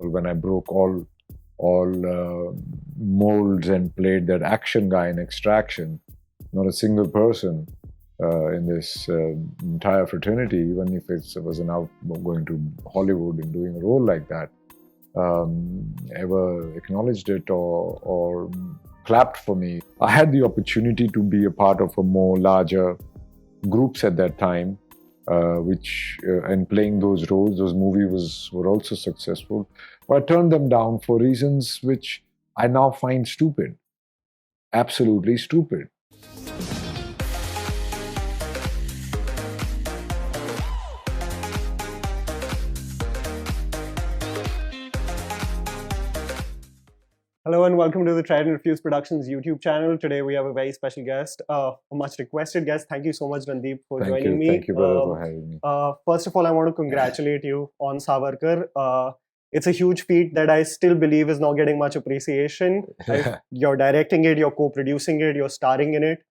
when I broke all molds and played that action guy in Extraction. Not a single person in this entire fraternity, even if it was now going to Hollywood and doing a role like that, ever acknowledged it or clapped for me. I had the opportunity to be a part of a more larger groups at that time, and playing those roles. Those movies were also successful. But I turned them down for reasons which I now find stupid, absolutely stupid. Hello and welcome to the Tried&Refused Productions YouTube channel. Today we have a very special guest, a much requested guest. Thank you so much, Randeep, for joining me. Thank you, brother, for having me. First of all, I want to congratulate you on Savarkar. It's a huge feat that I still believe is not getting much appreciation. You're directing it, you're co-producing it, you're starring in it.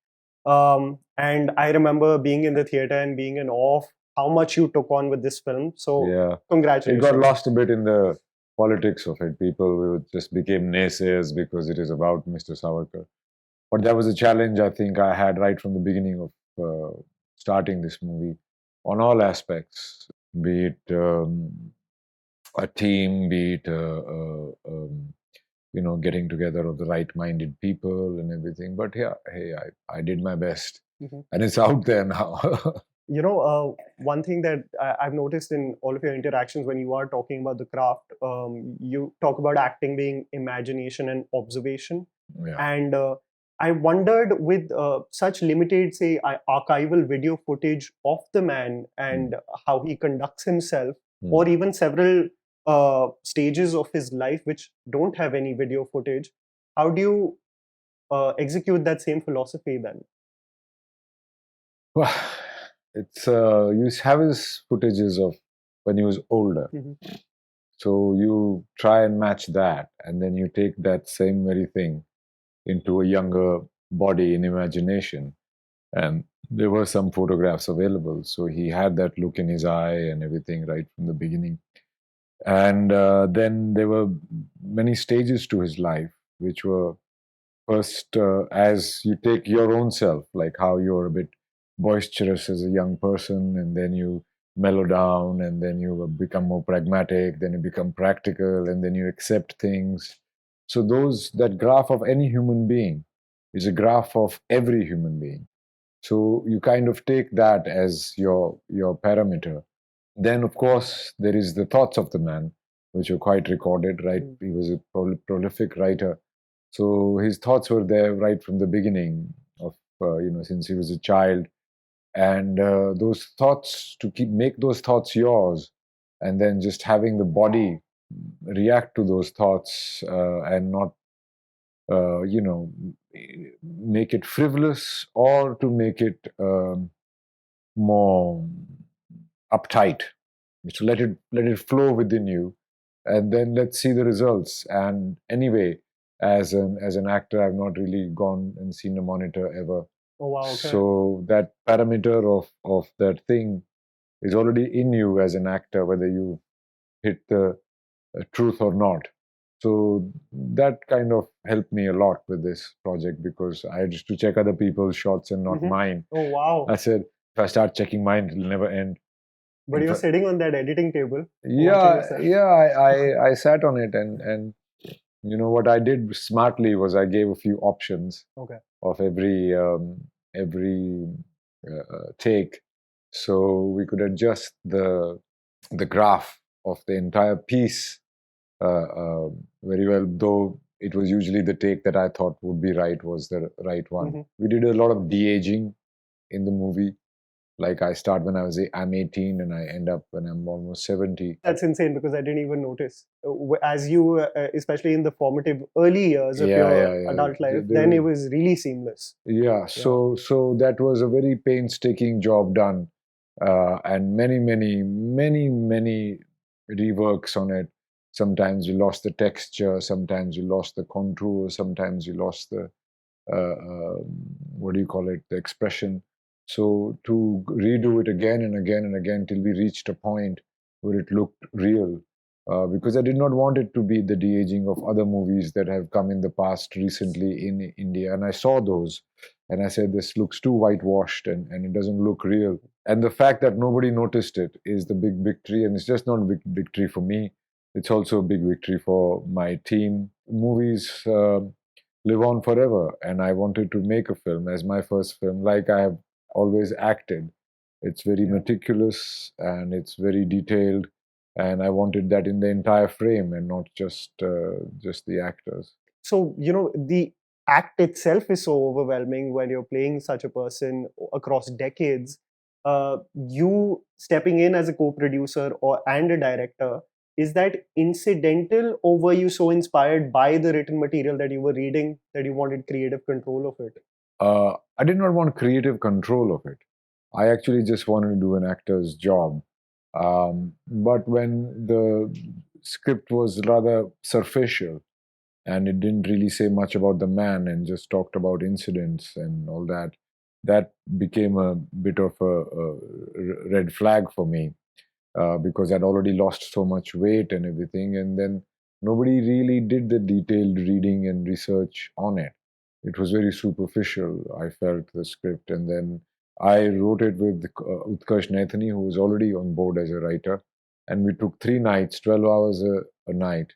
And I remember being in the theater and being in awe of how much you took on with this film. So, congratulations. It got lost a bit in the politics of it. People just became naysayers because it is about Mr. Savarkar. But that was a challenge I think I had right from the beginning of starting this movie on all aspects, be it a team, be it getting together of the right-minded people and everything. But yeah, hey, I did my best, and it's out there now. One thing that I've noticed in all of your interactions when you are talking about the craft, you talk about acting being imagination and observation. Yeah. And I wondered, with such limited, say, archival video footage of the man and how he conducts himself, or even several stages of his life which don't have any video footage, how do you execute that same philosophy then? Well, it's you have his footages of when he was older. So you try and match that, and then you take that same very thing into a younger body in imagination. And there were some photographs available, so he had that look in his eye and everything right from the beginning. And then there were many stages to his life, which were first as you take your own self, like how you're a bit boisterous as a young person, and then you mellow down, and then you become more pragmatic, then you become practical, and then you accept things. So that graph of any human being is a graph of every human being. So you kind of take that as your parameter. Then, of course, there is the thoughts of the man, which are quite recorded, right? He was a prolific writer. So his thoughts were there right from the beginning of, since he was a child. And those thoughts, make those thoughts yours, and then just having the body react to those thoughts and not, make it frivolous or to make it more uptight. So let it flow within you, and then let's see the results. And anyway, as an actor, I've not really gone and seen a monitor ever. Oh wow! Okay. So that parameter of that thing is already in you as an actor, whether you hit the truth or not. So that kind of helped me a lot with this project, because I used to check other people's shots and not mine. Oh wow! I said, if I start checking mine, it'll never end. But you're sitting on that editing table. I sat on it, and what I did smartly was I gave a few options of every take, so we could adjust the graph of the entire piece very well. Though it was usually the take that I thought would be right was the right one. We did a lot of de-aging in the movie. Like I start when I'm 18 and I end up when I'm almost 70. That's insane, because I didn't even notice. As you, especially in the formative early years of your adult life, then it was really seamless. Yeah, so that was a very painstaking job done, and many reworks on it. Sometimes you lost the texture, sometimes you lost the contour, sometimes you lost the the expression. So to redo it again and again and again till we reached a point where it looked real because I did not want it to be the de-aging of other movies that have come in the past recently in India. And I saw those, and I said, this looks too whitewashed and it doesn't look real. And the fact that nobody noticed it is the big victory, and it's just not a big victory for me. It's also a big victory for my team. Movies live on forever, and I wanted to make a film as my first film, like I have always acted. It's very meticulous and it's very detailed, and I wanted that in the entire frame and not just the actors. So, the act itself is so overwhelming when you're playing such a person across decades. You stepping in as a co-producer and a director, is that incidental, or were you so inspired by the written material that you were reading that you wanted creative control of it? I did not want creative control of it. I actually just wanted to do an actor's job. But when the script was rather superficial and it didn't really say much about the man and just talked about incidents and all that, that became a bit of a red flag for me, because I'd already lost so much weight and everything. And then nobody really did the detailed reading and research on it. It was very superficial, I felt, the script. And then I wrote it with Utkarsh Naithani, who was already on board as a writer. And we took 3 nights, 12 hours a night,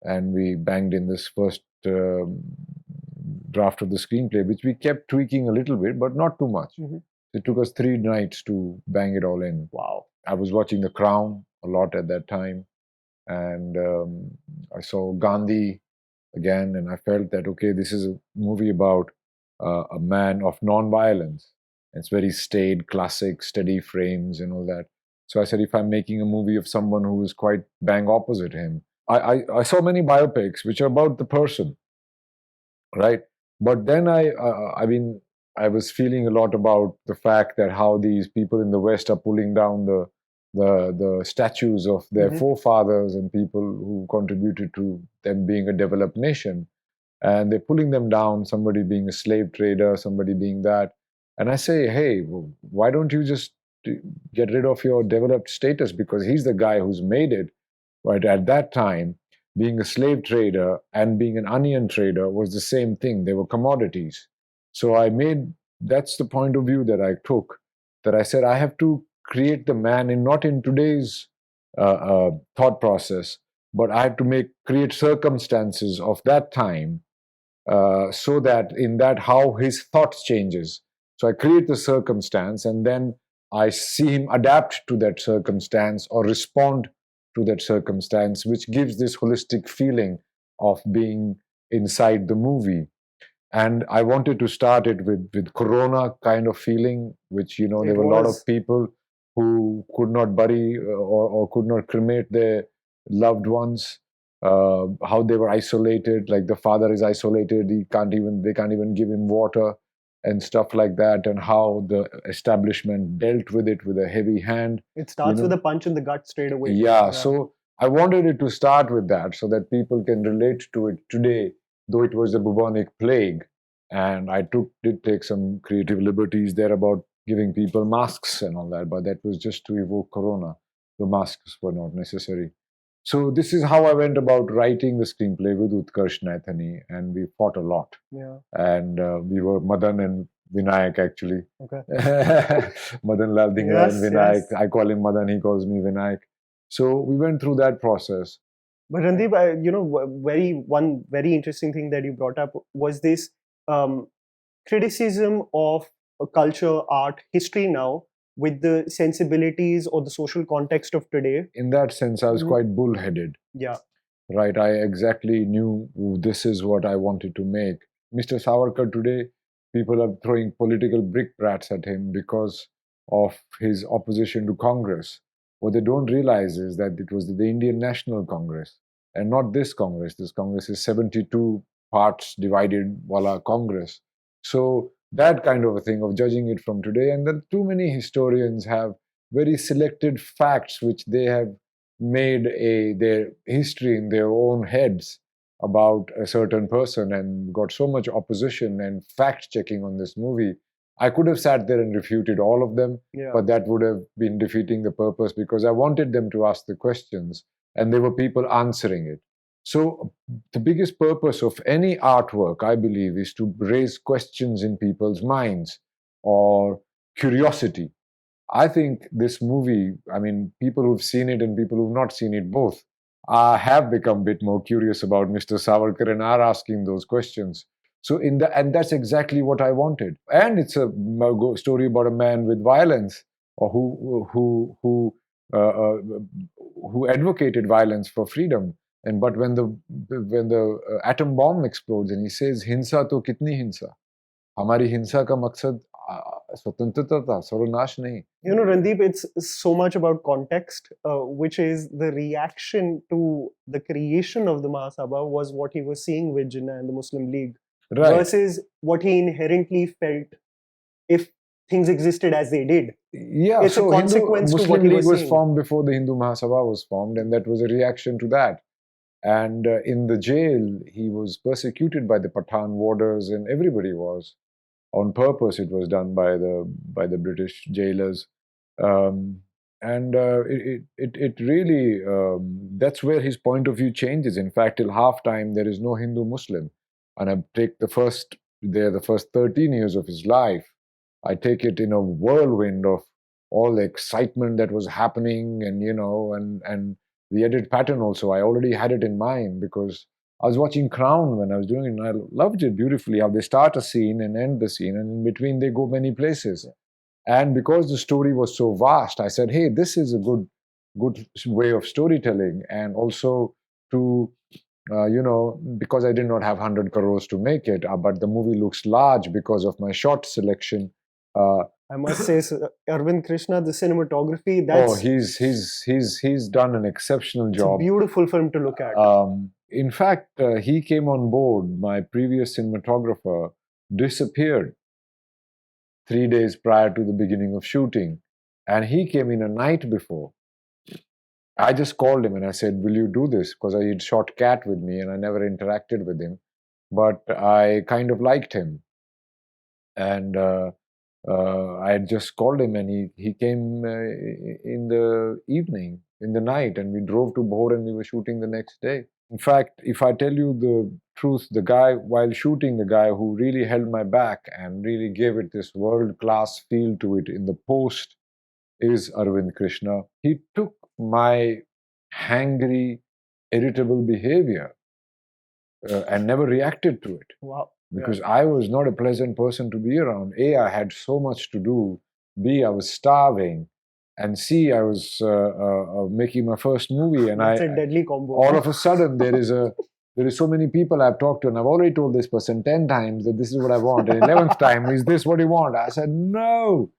and we banged in this first draft of the screenplay, which we kept tweaking a little bit, but not too much. It took us 3 nights to bang it all in. Wow. I was watching The Crown a lot at that time, and I saw Gandhi again, and I felt that, okay, this is a movie about a man of non-violence. It's very staid, classic, steady frames and all that. So I said, if I'm making a movie of someone who is quite bang opposite him, I saw many biopics which are about the person, right? But then I was feeling a lot about the fact that how these people in the West are pulling down the statues of their forefathers and people who contributed to them being a developed nation, and they're pulling them down. Somebody being a slave trader, somebody being that, and I say, hey, why don't you just get rid of your developed status, because he's the guy who's made it. Right at that time, being a slave trader and being an onion trader was the same thing. They were commodities. So that's the point of view that I took, that I said I have to create the man not in today's thought process, but I have to create circumstances of that time, so that in that how his thoughts changes. So I create the circumstance, and then I see him adapt to that circumstance or respond to that circumstance, which gives this holistic feeling of being inside the movie. And I wanted to start it with Corona kind of feeling, which, there were a lot of people who could not bury or could not cremate their loved ones, how they were isolated, like the father is isolated, they can't even give him water and stuff like that, and how the establishment dealt with it with a heavy hand. It starts with a punch in the gut straight away. Yeah, so I wanted it to start with that so that people can relate to it today, though it was the bubonic plague. And I did take some creative liberties there about giving people masks and all that, but that was just to evoke Corona. The masks were not necessary. So this is how I went about writing the screenplay with Utkarsh Naithani, and we fought a lot. Yeah. And we were Madan and Vinayak, actually. Okay. Madan Lal Dhingra and Vinayak. Yes. I call him Madan, he calls me Vinayak. So we went through that process. But Randeep, one very interesting thing that you brought up was this criticism of culture, art, history now with the sensibilities or the social context of today. In that sense, I was quite bullheaded. Yeah. Right, I exactly knew this is what I wanted to make. Mr. Savarkar today, people are throwing political brickbats at him because of his opposition to Congress. What they don't realize is that it was the Indian National Congress and not this Congress. This Congress is 72 parts divided wala Congress. So that kind of a thing of judging it from today, and then too many historians have very selected facts which they have made their history in their own heads about a certain person and got so much opposition and fact checking on this movie. I could have sat there and refuted all of them, but that would have been defeating the purpose, because I wanted them to ask the questions. and there were people answering it. So the biggest purpose of any artwork, I believe, is to raise questions in people's minds or curiosity. I think this movie, I mean, people who've seen it and people who've not seen it both, have become a bit more curious about Mr. Savarkar and are asking those questions. So and that's exactly what I wanted. And it's a story about a man with violence, or uh, uh, who advocated violence for freedom. And but when the atom bomb explodes and he says, "Hinsa to kitni hinsa? हमारी हिंसा का मकसद स्वतंत्रता था, सर्वनाश नहीं." Randeep, it's so much about context, which is the reaction to the creation of the Mahasabha was what he was seeing with Jinnah and the Muslim League, Right. versus what he inherently felt if things existed as they did. Yeah, It's a so consequence to Muslim what he League was was seeing. formed before the Hindu Mahasabha was formed, and that was a reaction to that. And in the jail, he was persecuted by the Pathan warders, and everybody was. On purpose, it was done by the British jailers, um, and it really that's where his point of view changes. In fact, till halftime, there is no Hindu Muslim, and I take the first 13 years of his life. I take it in a whirlwind of all the excitement that was happening, and and the edit pattern also. I already had it in mind because I was watching Crown when I was doing it, and I loved it beautifully how they start a scene and end the scene, and in between they go many places. And because the story was so vast, I said, "Hey, this is a good way of storytelling." And also to because I did not have 100 crores to make it, but the movie looks large because of my shot selection. I must say, Arvind Krishna, the cinematography, He's done an exceptional it's a job. beautiful film to look at. In fact, he came on board. My previous cinematographer disappeared 3 days prior to the beginning of shooting, and he came in a night before. I just called him and I said, "Will you do this?" Because I had shot Cat with me and I never interacted with him, but I kind of liked him. And I had just called him, and he came in the evening, in the night, and we drove to Bhor and we were shooting the next day. In fact, if I tell you the truth, the guy, while shooting, the guy who really held my back and really gave it this world class feel to it in the post is Arvind Krishna. He took my hangry, irritable behavior and never reacted to it. Wow. Because I was not a pleasant person to be around. A, I had so much to do. B, I was starving. And C, I was making my first movie. And That's a deadly combo. all of a sudden, there is so many people I've talked to, and I've already told this person 10 times that this is what I want. And 11th time, is this what you want? I said, no.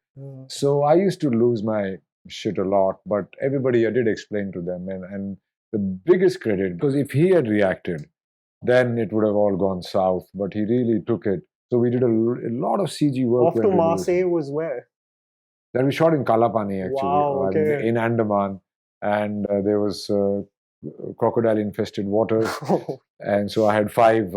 So I used to lose my shit a lot, but everybody I did explain to them. And the biggest credit, because if he had reacted, then it would have all gone south. But he really took it. So we did a lot of CG work. Off to Marseille was where? Then we shot in Kalapani, actually, wow, okay. in Andaman. And there was crocodile-infested waters. And so I had 5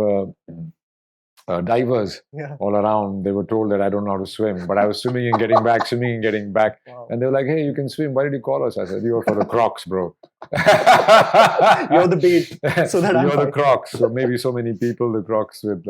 divers all around. They were told that I don't know how to swim, but I was swimming and getting back, swimming and getting back. Wow. And they were like, "Hey, you can swim. Why did you call us?" I said, "You're for the crocs, bro." You're the bait. So that you're the crocs. So maybe so many people, the crocs with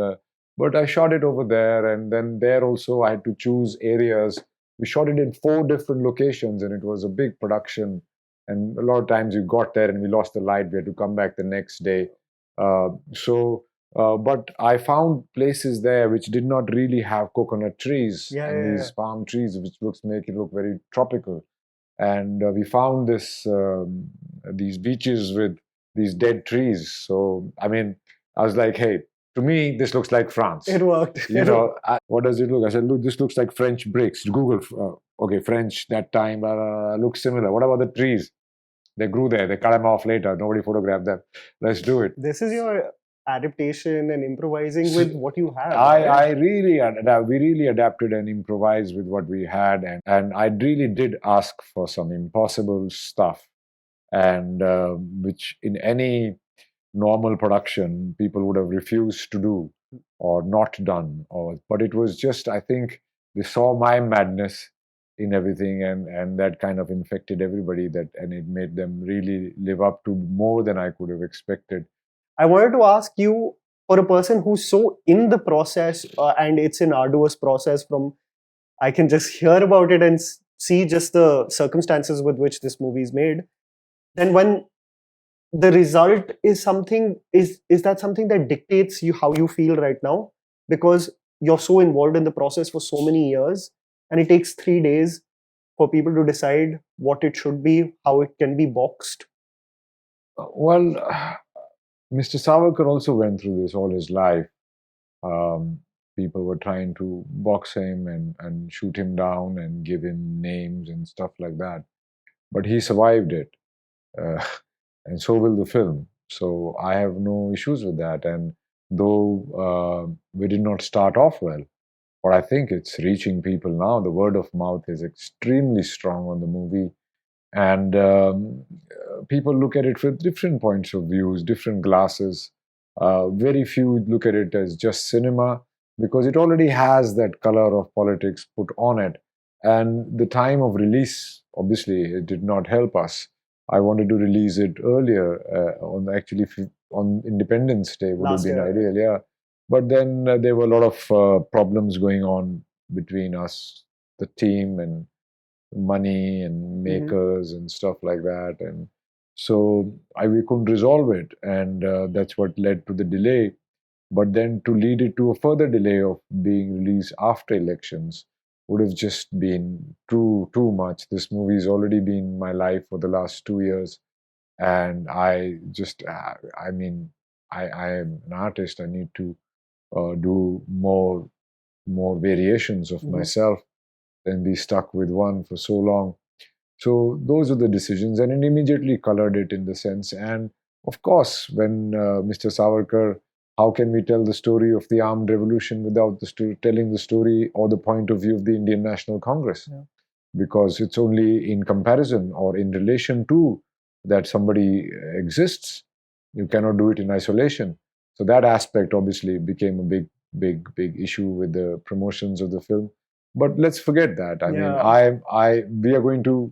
but I shot it over there, and then there also I had to choose areas. We shot it in 4 different locations, and it was a big production. And a lot of times you got there and we lost the light. We had to come back the next day. But I found places there which did not really have coconut trees these palm trees, which make it look very tropical. And we found these beaches with these dead trees. So I mean, I was like, "Hey, to me, this looks like France." It worked. What does it look? I said, "Look, this looks like French bricks." Google, okay, French that time looks similar. What about the trees? They grew there. They cut them off later. Nobody photographed them. Let's do it. This is your adaptation and improvising with what you have. We really adapted and improvised with what we had, and I really did ask for some impossible stuff, and which in any normal production people would have refused to do or not done. But it was just, I think they saw my madness in everything, and that kind of infected everybody, and it made them really live up to more than I could have expected. I wanted to ask you, for a person who's so in the process, and it's an arduous process, from I can just hear about it and see just the circumstances with which this movie is made. Then when the result is something, is that something that dictates you how you feel right now? Because you're so involved in the process for so many years, and it takes 3 days for people to decide what it should be, how it can be boxed. Well, Mr. Savarkar also went through this all his life. People were trying to box him and shoot him down and give him names and stuff like that. But he survived it. Uh, and so will the film. So I have no issues with that. And though we did not start off well, but I think it's reaching people now. The word of mouth is extremely strong on the movie. And people look at it with different points of views, different glasses. Very few look at it as just cinema because it already has that color of politics put on it. And the time of release, obviously, it did not help us. I wanted to release it earlier, on Independence Day would have Last been year. ideal, yeah. But then there were a lot of problems going on between us, the team, and money and makers and stuff like that. And so we couldn't resolve it. And that's what led to the delay. But then to lead it to a further delay of being released after elections would have just been too much. This movie's already been my life for the last 2 years. And I am an artist. I need to do more variations of myself than be stuck with one for so long. So those are the decisions, and it immediately colored it in the sense. And of course, when Mr. Savarkar, how can we tell the story of the armed revolution without telling the story or the point of view of the Indian National Congress? Yeah. Because it's only in comparison or in relation to that somebody exists. You cannot do it in isolation. So that aspect obviously became a big issue with the promotions of the film. But let's forget that. I mean, we are going to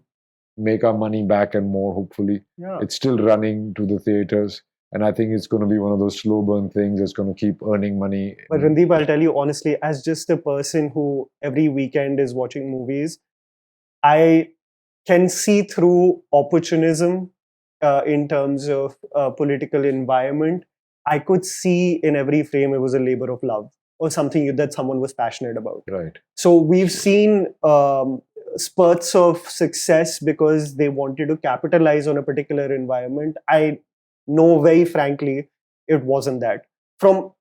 make our money back and more, hopefully. Yeah. It's still running to the theaters. And I think it's going to be one of those slow burn things that's going to keep earning money. But Randeep, I'll tell you honestly, as just a person who every weekend is watching movies, I can see through opportunism in terms of political environment. I could see in every frame it was a labor of love or something that someone was passionate about. Right. So we've seen spurts of success because they wanted to capitalize on a particular environment. I know very frankly it wasn't that. From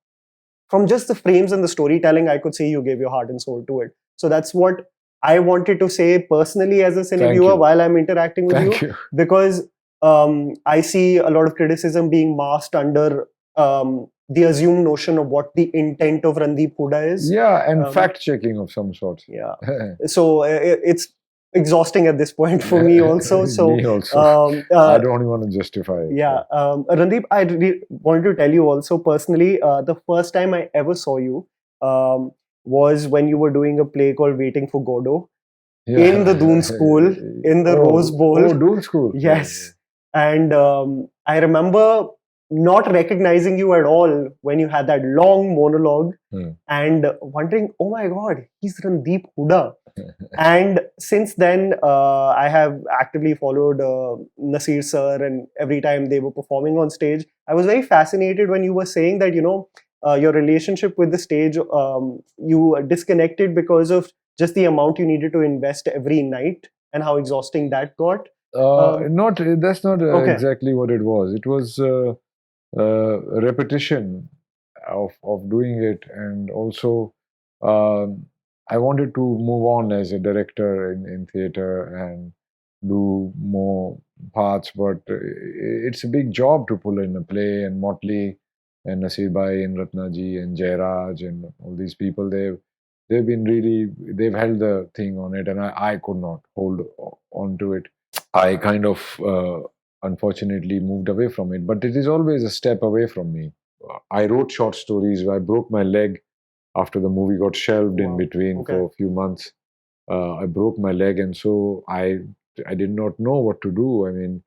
just the frames and the storytelling, I could say you gave your heart and soul to it. So that's what I wanted to say personally as a cine viewer while I'm interacting with you. Because I see a lot of criticism being masked under the assumed notion of what the intent of Randeep Hooda is. Yeah, and fact-checking of some sort. Yeah. So it's exhausting at this point for me also. So me also. I don't want to justify it. Yeah. Randeep, I really wanted to tell you also personally, the first time I ever saw you was when you were doing a play called Waiting for Godot in the Doon School, in the Rose Bowl. Oh, Doon School. Yes. And I remember not recognizing you at all when you had that long monologue and wondering, oh my God, he's Randeep Hooda. And since then, I have actively followed Nasir sir, and every time they were performing on stage, I was very fascinated when you were saying that, your relationship with the stage, you disconnected because of just the amount you needed to invest every night and how exhausting that got. That's not exactly what it was. It was repetition of doing it, and also I wanted to move on as a director in theater and do more parts, but it's a big job to pull in a play, and Motley and Nasir Bhai and Ratnaji and Jairaj and all these people, they've held the thing on it, and I could not hold on to it. I kind of unfortunately moved away from it, but it is always a step away from me. I wrote short stories. I broke my leg after the movie got shelved in between for a few months. I broke my leg, and so I did not know what to do. I mean,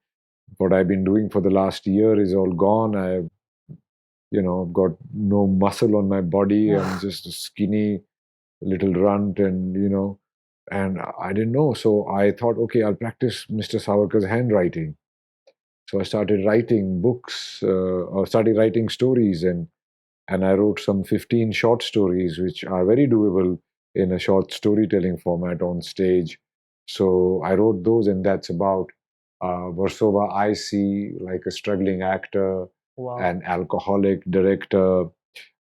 what I've been doing for the last year is all gone. I've got no muscle on my body. I'm just a skinny little runt, and and I didn't know. So I thought, okay, I'll practice Mr. Savarkar's handwriting. So I started writing books, or started writing stories, and I wrote some 15 short stories, which are very doable in a short storytelling format on stage. So I wrote those, and that's about Versova. I see like a struggling actor, Wow. an alcoholic director,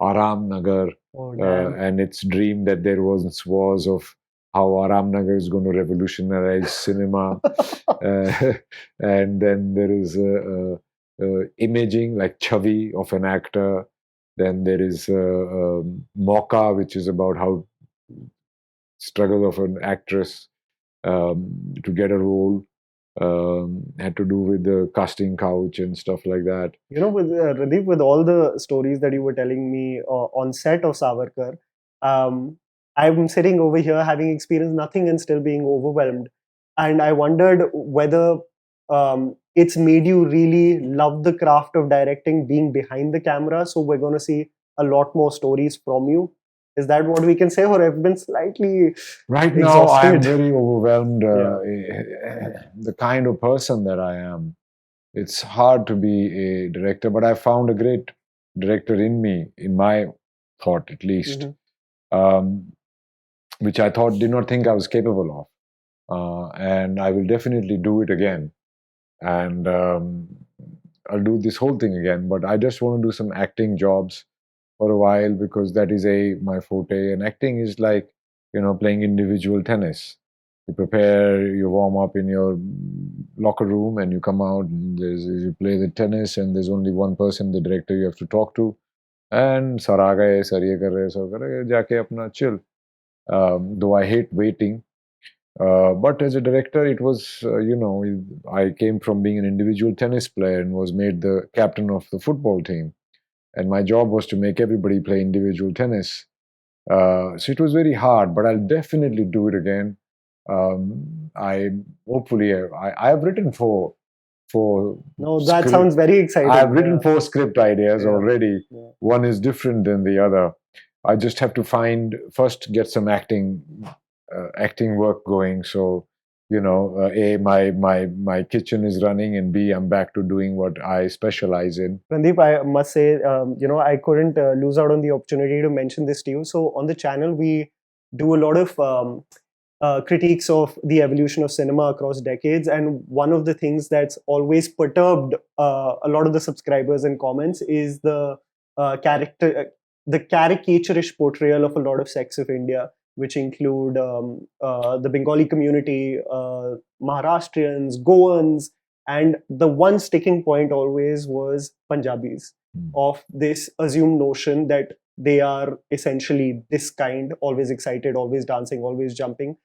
Aram Nagar, Oh, damn. and its dream that there was of how Aram Nagar is going to revolutionize cinema. uh, and then there is imaging, like Chavi of an actor. Then there is Mocha, which is about how struggle of an actress to get a role, had to do with the casting couch and stuff like that. With Randeep, with all the stories that you were telling me on set of Savarkar, um, I'm sitting over here having experienced nothing and still being overwhelmed. And I wondered whether it's made you really love the craft of directing, being behind the camera. So we're going to see a lot more stories from you. Is that what we can say, or I've been slightly Right now, I am exhausted? very overwhelmed. Yeah. The kind of person that I am, it's hard to be a director, but I found a great director in me, in my thought at least, um, which I thought did not think I was capable of. And I will definitely do it again. And I'll do this whole thing again. But I just want to do some acting jobs for a while because that is my forte. And acting is like playing individual tennis. You prepare, you warm up in your locker room, and you come out. And you play the tennis, and there's only one person, the director, you have to talk to. And sir aa gaye, sir ye kar rahe, sir kar rahe, jaake apna chill. Though I hate waiting, but as a director, it was, I came from being an individual tennis player and was made the captain of the football team. And my job was to make everybody play individual tennis. So it was very hard, but I'll definitely do it again. I hopefully I have written for No, that script. sounds very exciting. I've written Yeah. 4 script ideas Yeah. already. Yeah. One is different than the other. I just have to get some acting work going. So a my kitchen is running, and B, I'm back to doing what I specialize in. Randeep, I must say, I couldn't lose out on the opportunity to mention this to you. So on the channel, we do a lot of critiques of the evolution of cinema across decades, and one of the things that's always perturbed a lot of the subscribers and comments is the caricaturish portrayal of a lot of sects of India, which include the Bengali community, Maharashtrians, Goans, and the one sticking point always was Punjabis, of this assumed notion that they are essentially this kind, always excited, always dancing, always jumping.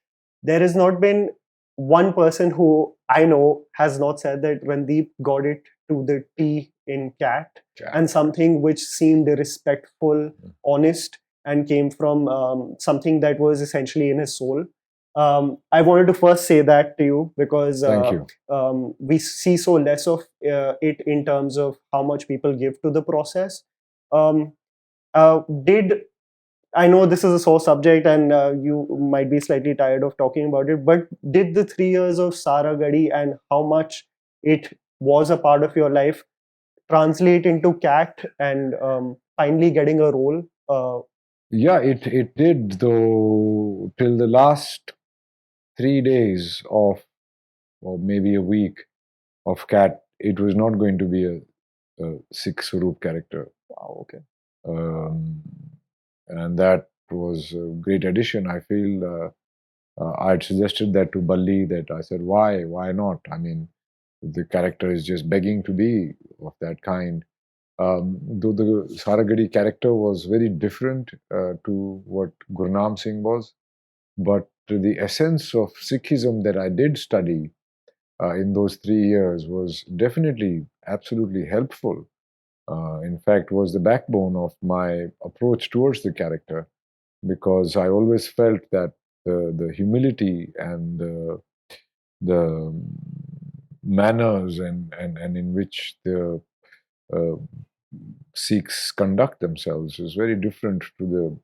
There has not been one person who I know has not said that Randeep got it to the T in Cat, and something which seemed respectful, honest, and came from something that was essentially in his soul. I wanted to first say that to you because Thank you. we see so less of it in terms of how much people give to the process. Um, did I know this is a sore subject and you might be slightly tired of talking about it, but did the 3 years of Saragarhi and how much it was a part of your life translate into Cat and finally getting a role? Yeah, it did, though, till the last 3 days or maybe a week of Cat, it was not going to be a Sikh Swaroop character. Wow, okay. And that was a great addition. I feel I had suggested that to Balli, that I said, why not? I mean, the character is just begging to be of that kind. Though the Saragadi character was very different to what Gurnam Singh was, but the essence of Sikhism that I did study in those 3 years was definitely absolutely helpful. In fact, was the backbone of my approach towards the character, because I always felt that the humility and the manners and in which the uh, Sikhs conduct themselves is very different to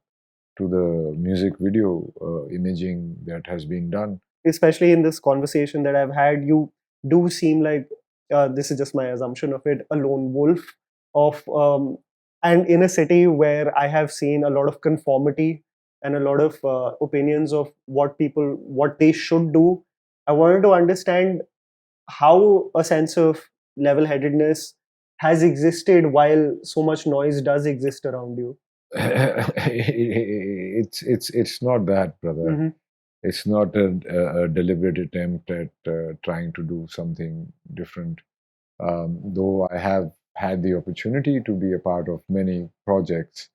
the music video imaging that has been done. Especially in this conversation that I've had, you do seem like, this is just my assumption of it, a lone wolf of, and in a city where I have seen a lot of conformity and a lot of opinions of what they should do. I wanted to understand how a sense of level-headedness has existed while so much noise does exist around you. It's not that, brother. Hmm. It's not a deliberate attempt at trying to do something different. Though I have had the opportunity to be a part of many projects,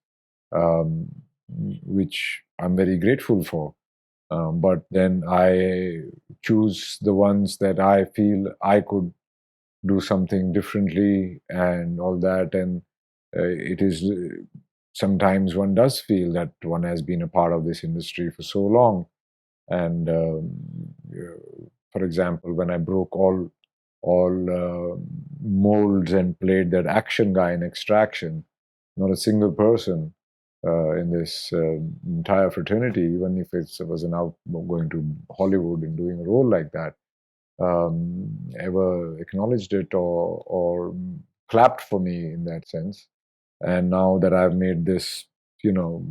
um, which I'm very grateful for. But then I choose the ones that I feel I could do something differently and all that. And it is sometimes one does feel that one has been a part of this industry for so long. And for example, when I broke all molds and played that action guy in Extraction, not a single person in this entire fraternity, even if it was an out going to Hollywood and doing a role like that, ever acknowledged it or clapped for me in that sense. And now that I've made this, you know,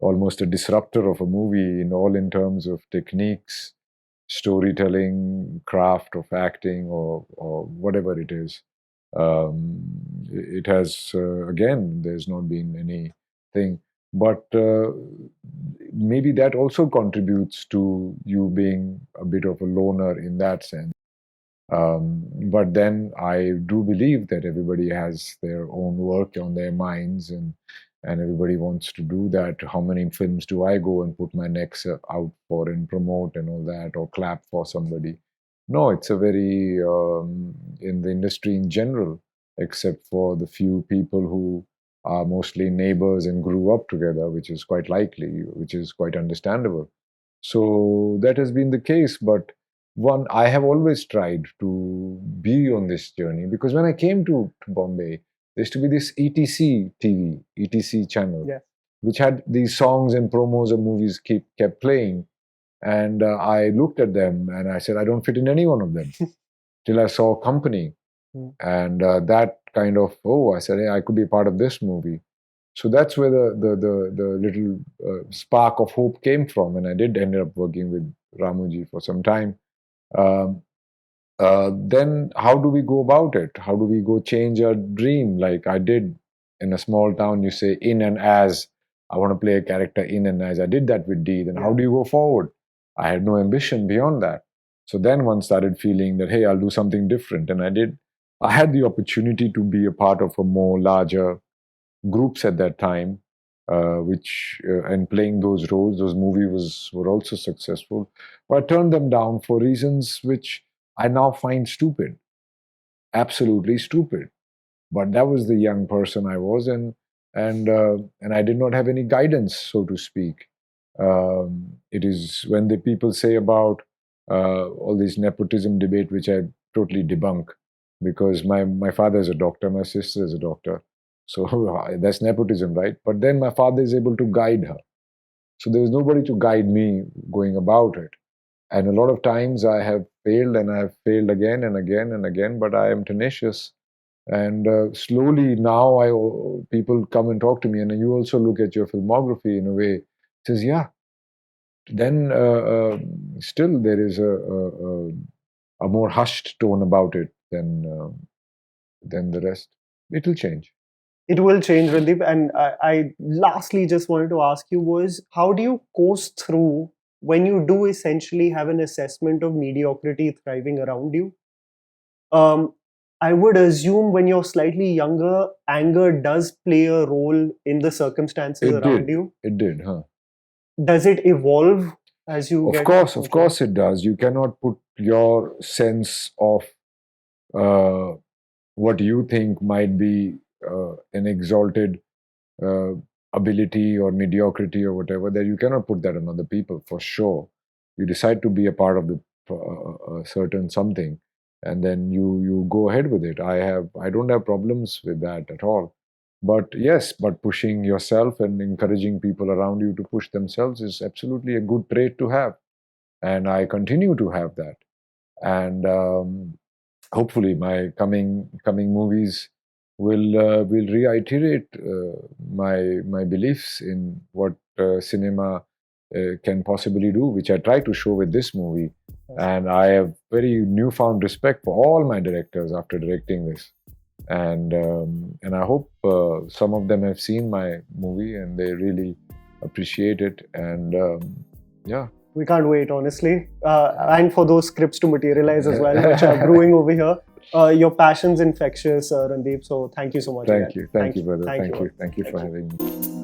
almost a disruptor of a movie in terms of techniques, storytelling, craft of acting, or whatever it is. It has again, there's not been anything, but maybe that also contributes to you being a bit of a loner in that sense. But then I do believe that everybody has their own work on their minds, and everybody wants to do that. How many films do I go and put my necks out for and promote and all that, or clap for somebody? No, it's a very in the industry in general, except for the few people who are mostly neighbors and grew up together, which is quite likely, which is quite understandable. So that has been the case, but one, I have always tried to be on this journey because when I came to Bombay, there used to be this ETC TV, ETC channel, Yeah. which had these songs and promos of movies kept playing. And I looked at them and I said, I don't fit in any one of them till I saw Company. Mm. And that kind of, oh, I said, hey, I could be part of this movie. So that's where the little spark of hope came from. And I did end up working with Ramuji for some time. Um, then how do we go about it? How do we go change our dream? Like I did in a small town, you say in and as, I want to play a character in and as. I did that with D. Then how Yeah. do you go forward? I had no ambition beyond that. So then one started feeling that, hey, I'll do something different. And I did. I had the opportunity to be a part of a more larger groups at that time, which and playing those roles, those movies were also successful. But I turned them down for reasons which I now find stupid, absolutely stupid. But that was the young person I was, and I did not have any guidance, so to speak. It is when the people say about all this nepotism debate, which I totally debunk, because my father is a doctor, my sister is a doctor, so that's nepotism, right? But then my father is able to guide her, so there was nobody to guide me going about it. And a lot of times I have failed and I have failed again and again and again, but I am tenacious. And slowly now, people come and talk to me, and you also look at your filmography in a way. Says, yeah. Then still there is a more hushed tone about it than the rest. It will change. It will change, Randeep. And I lastly just wanted to ask you was, how do you coast through when you do essentially have an assessment of mediocrity thriving around you? Um, I would assume when you're slightly younger, anger does play a role in the circumstances It around did. you. It did, huh? Does it evolve as you get? Of Okay. course, it does. You cannot put your sense of uh, what you think might be an exalted ability or mediocrity or whatever, that you cannot put that on other people for sure. You decide to be a part of the certain something, and then you go ahead with it. I don't have problems with that at all. But yes, but pushing yourself and encouraging people around you to push themselves is absolutely a good trait to have, and I continue to have that. And hopefully, my coming movies will reiterate my beliefs in what cinema can possibly do, which I try to show with this movie. And I have very newfound respect for all my directors after directing this. And I hope some of them have seen my movie and they really appreciate it. And yeah. We can't wait, honestly. And for those scripts to materialize as well, which are brewing over here. Your passion's infectious, Randeep. So thank you so much. Thank you, brother. Thank you Thank you for having me.